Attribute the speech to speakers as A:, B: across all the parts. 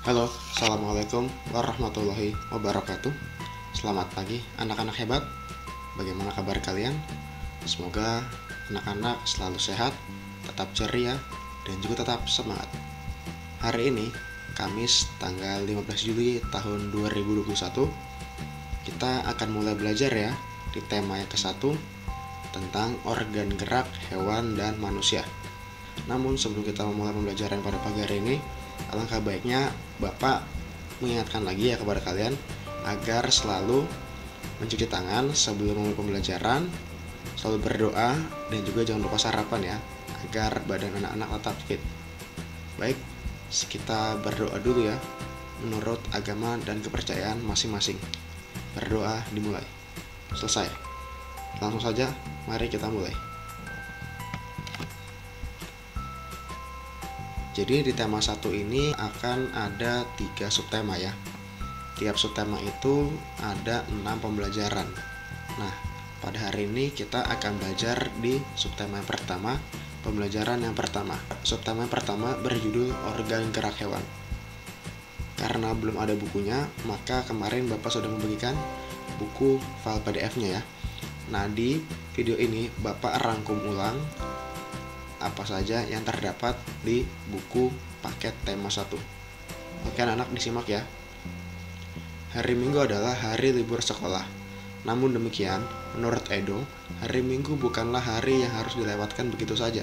A: Halo, Assalamualaikum warahmatullahi wabarakatuh. Selamat pagi anak-anak hebat. Bagaimana kabar kalian? Semoga anak-anak selalu sehat, tetap ceria, dan juga tetap semangat. Hari ini, Kamis tanggal 15 Juli tahun 2021, kita akan mulai belajar ya di tema yang ke-1 tentang organ gerak hewan dan manusia. Namun sebelum kita memulai pembelajaran pada pagi hari ini, alangkah baiknya Bapak mengingatkan lagi ya kepada kalian agar selalu mencuci tangan sebelum memulai pembelajaran, selalu berdoa, dan juga jangan lupa sarapan ya, agar badan anak-anak tetap fit. Baik, kita berdoa dulu ya, menurut agama dan kepercayaan masing-masing. Berdoa dimulai. Selesai. Langsung saja, mari kita mulai. Jadi di tema 1 ini akan ada 3 subtema ya. Tiap subtema itu ada 6 pembelajaran. Nah, pada hari ini kita akan belajar di subtema yang pertama, pembelajaran yang pertama. Subtema yang pertama berjudul organ gerak hewan. Karena belum ada bukunya, maka kemarin Bapak sudah membagikan buku file PDF-nya ya. Nah, di video ini Bapak rangkum ulang apa saja yang terdapat di buku paket tema 1. Oke anak-anak, disimak ya. Hari Minggu adalah hari libur sekolah. Namun demikian, menurut Edo, hari Minggu bukanlah hari yang harus dilewatkan begitu saja.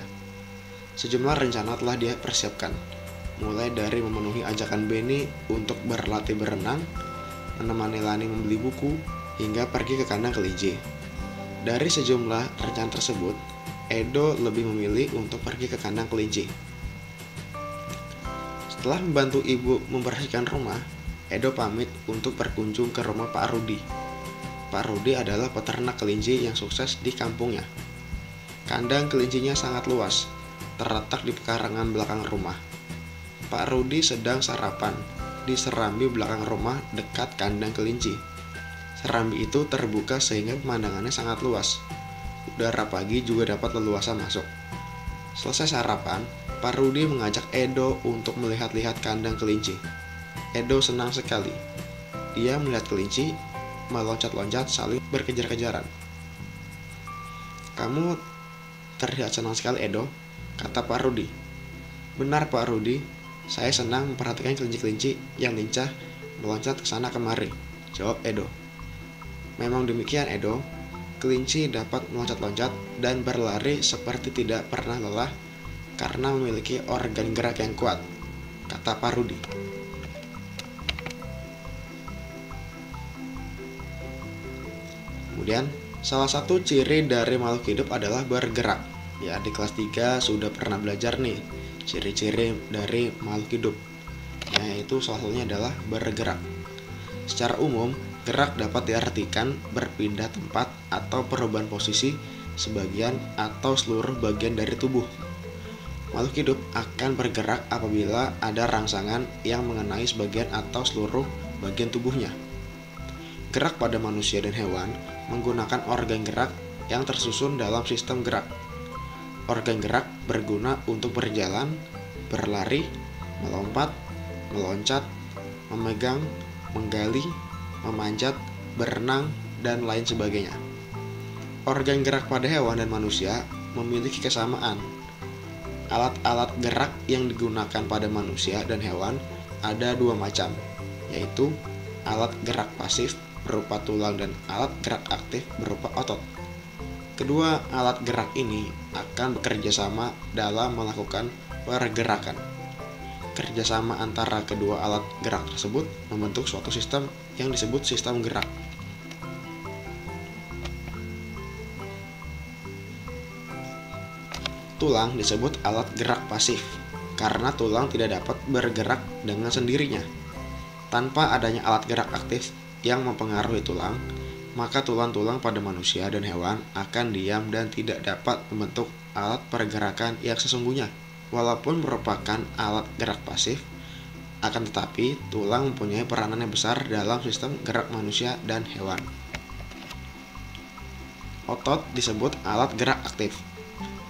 A: Sejumlah rencana telah dia persiapkan, mulai dari memenuhi ajakan Benny untuk berlatih berenang, menemani Lani membeli buku, hingga pergi ke kandang kelinci. Dari sejumlah rencana tersebut, Edo lebih memilih untuk pergi ke kandang kelinci. Setelah membantu ibu membersihkan rumah, Edo pamit untuk berkunjung ke rumah Pak Rudi. Pak Rudi adalah peternak kelinci yang sukses di kampungnya. Kandang kelincinya sangat luas, terletak di pekarangan belakang rumah. Pak Rudi sedang sarapan di serambi belakang rumah dekat kandang kelinci. Serambi itu terbuka sehingga pemandangannya sangat luas. Udara pagi juga dapat leluasa masuk. Selesai sarapan, Pak Rudi mengajak Edo untuk melihat-lihat kandang kelinci. Edo senang sekali. Dia melihat kelinci meloncat-loncat saling berkejar-kejaran. "Kamu terlihat senang sekali, Edo," kata Pak Rudi. "Benar, Pak Rudi. Saya senang memperhatikan kelinci-kelinci yang lincah meloncat ke sana kemari," jawab Edo. "Memang demikian, Edo. Kelinci dapat meloncat-loncat dan berlari seperti tidak pernah lelah karena memiliki organ gerak yang kuat," kata Pak Rudi. Kemudian, salah satu ciri dari makhluk hidup adalah bergerak. Ya, di kelas 3 sudah pernah belajar nih ciri-ciri dari makhluk hidup. Yaitu salah satunya adalah bergerak. Secara umum, gerak dapat diartikan berpindah tempat atau perubahan posisi sebagian atau seluruh bagian dari tubuh. Makhluk hidup akan bergerak apabila ada rangsangan yang mengenai sebagian atau seluruh bagian tubuhnya. Gerak pada manusia dan hewan menggunakan organ gerak yang tersusun dalam sistem gerak. Organ gerak berguna untuk berjalan, berlari, melompat, meloncat, memegang, menggali, memanjat, berenang, dan lain sebagainya. Organ gerak pada hewan dan manusia memiliki kesamaan. Alat-alat gerak yang digunakan pada manusia dan hewan ada 2 macam, yaitu alat gerak pasif berupa tulang dan alat gerak aktif berupa otot. Kedua alat gerak ini akan bekerja sama dalam melakukan pergerakan. Kerjasama antara kedua alat gerak tersebut membentuk suatu sistem yang disebut sistem gerak. Tulang disebut alat gerak pasif karena tulang tidak dapat bergerak dengan sendirinya. Tanpa adanya alat gerak aktif yang mempengaruhi tulang, maka tulang-tulang pada manusia dan hewan akan diam dan tidak dapat membentuk alat pergerakan yang sesungguhnya. Walaupun merupakan alat gerak pasif, akan tetapi tulang mempunyai peranan yang besar dalam sistem gerak manusia dan hewan. Otot disebut alat gerak aktif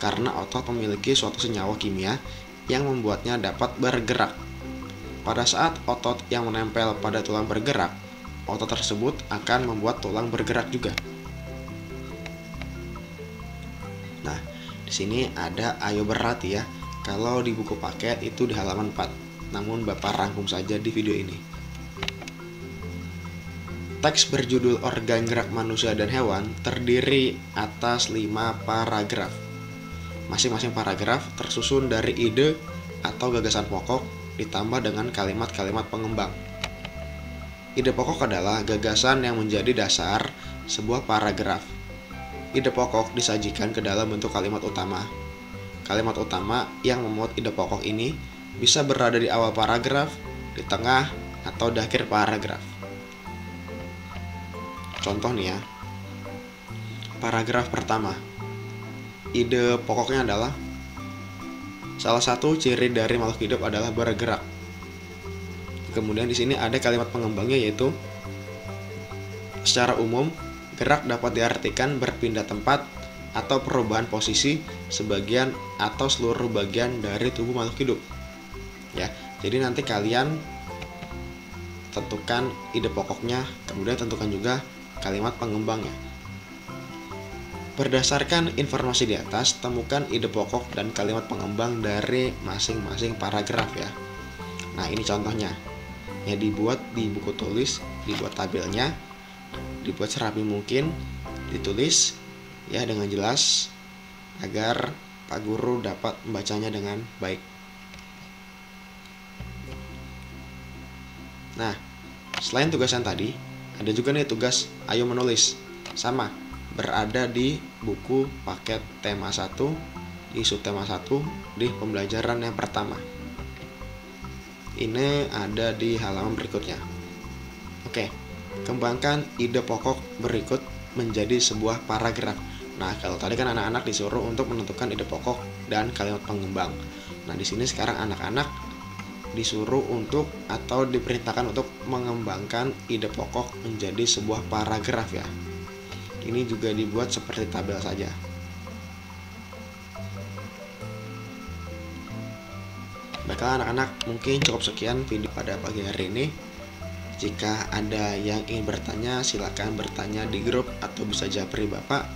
A: karena otot memiliki suatu senyawa kimia yang membuatnya dapat bergerak. pada saat otot yang menempel pada tulang bergerak, otot tersebut akan membuat tulang bergerak juga. Nah, di sini ada ayo berlatih ya. Kalau di buku paket itu di halaman 4, namun Bapak rangkum saja di video ini. Teks berjudul Organ Gerak Manusia dan Hewan terdiri atas 5 paragraf. Masing-masing paragraf tersusun dari ide atau gagasan pokok ditambah dengan kalimat-kalimat pengembang. Ide pokok adalah gagasan yang menjadi dasar sebuah paragraf. Ide pokok disajikan ke dalam bentuk kalimat utama. Kalimat utama yang memuat ide pokok ini bisa berada di awal paragraf, di tengah, atau di akhir paragraf. Contoh nih ya. Paragraf pertama. Ide pokoknya adalah salah satu ciri dari makhluk hidup adalah bergerak. Kemudian di sini ada kalimat pengembangnya, yaitu secara umum gerak dapat diartikan berpindah tempat atau perubahan posisi sebagian atau seluruh bagian dari tubuh makhluk hidup. Ya, jadi nanti kalian tentukan ide pokoknya, kemudian tentukan juga kalimat pengembangnya. Berdasarkan informasi di atas, temukan ide pokok dan kalimat pengembang dari masing-masing paragraf ya. Nah, ini contohnya. Ya, dibuat di buku tulis, dibuat tabelnya, dibuat serapi mungkin, ditulis ya dengan jelas agar Pak Guru dapat membacanya dengan baik. Nah, selain tugasan tadi, ada juga nih tugas ayo menulis. Sama, berada di buku paket tema 1 di subtema 1 di pembelajaran yang pertama. Ini ada di halaman berikutnya. Oke, kembangkan ide pokok berikut menjadi sebuah paragraf. Nah, kalau tadi kan anak-anak disuruh untuk menentukan ide pokok dan kalimat pengembang. Nah, di sini sekarang anak-anak disuruh untuk atau diperintahkan untuk mengembangkan ide pokok menjadi sebuah paragraf ya. Ini juga dibuat seperti tabel saja. Baiklah anak-anak, mungkin cukup sekian video pada pagi hari ini. Jika ada yang ingin bertanya, silakan bertanya di grup atau bisa japri Bapak.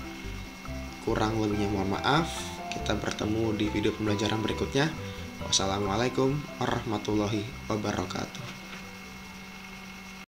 A: Kurang lebihnya mohon maaf. Kita bertemu di video pembelajaran berikutnya. Wassalamualaikum warahmatullahi wabarakatuh.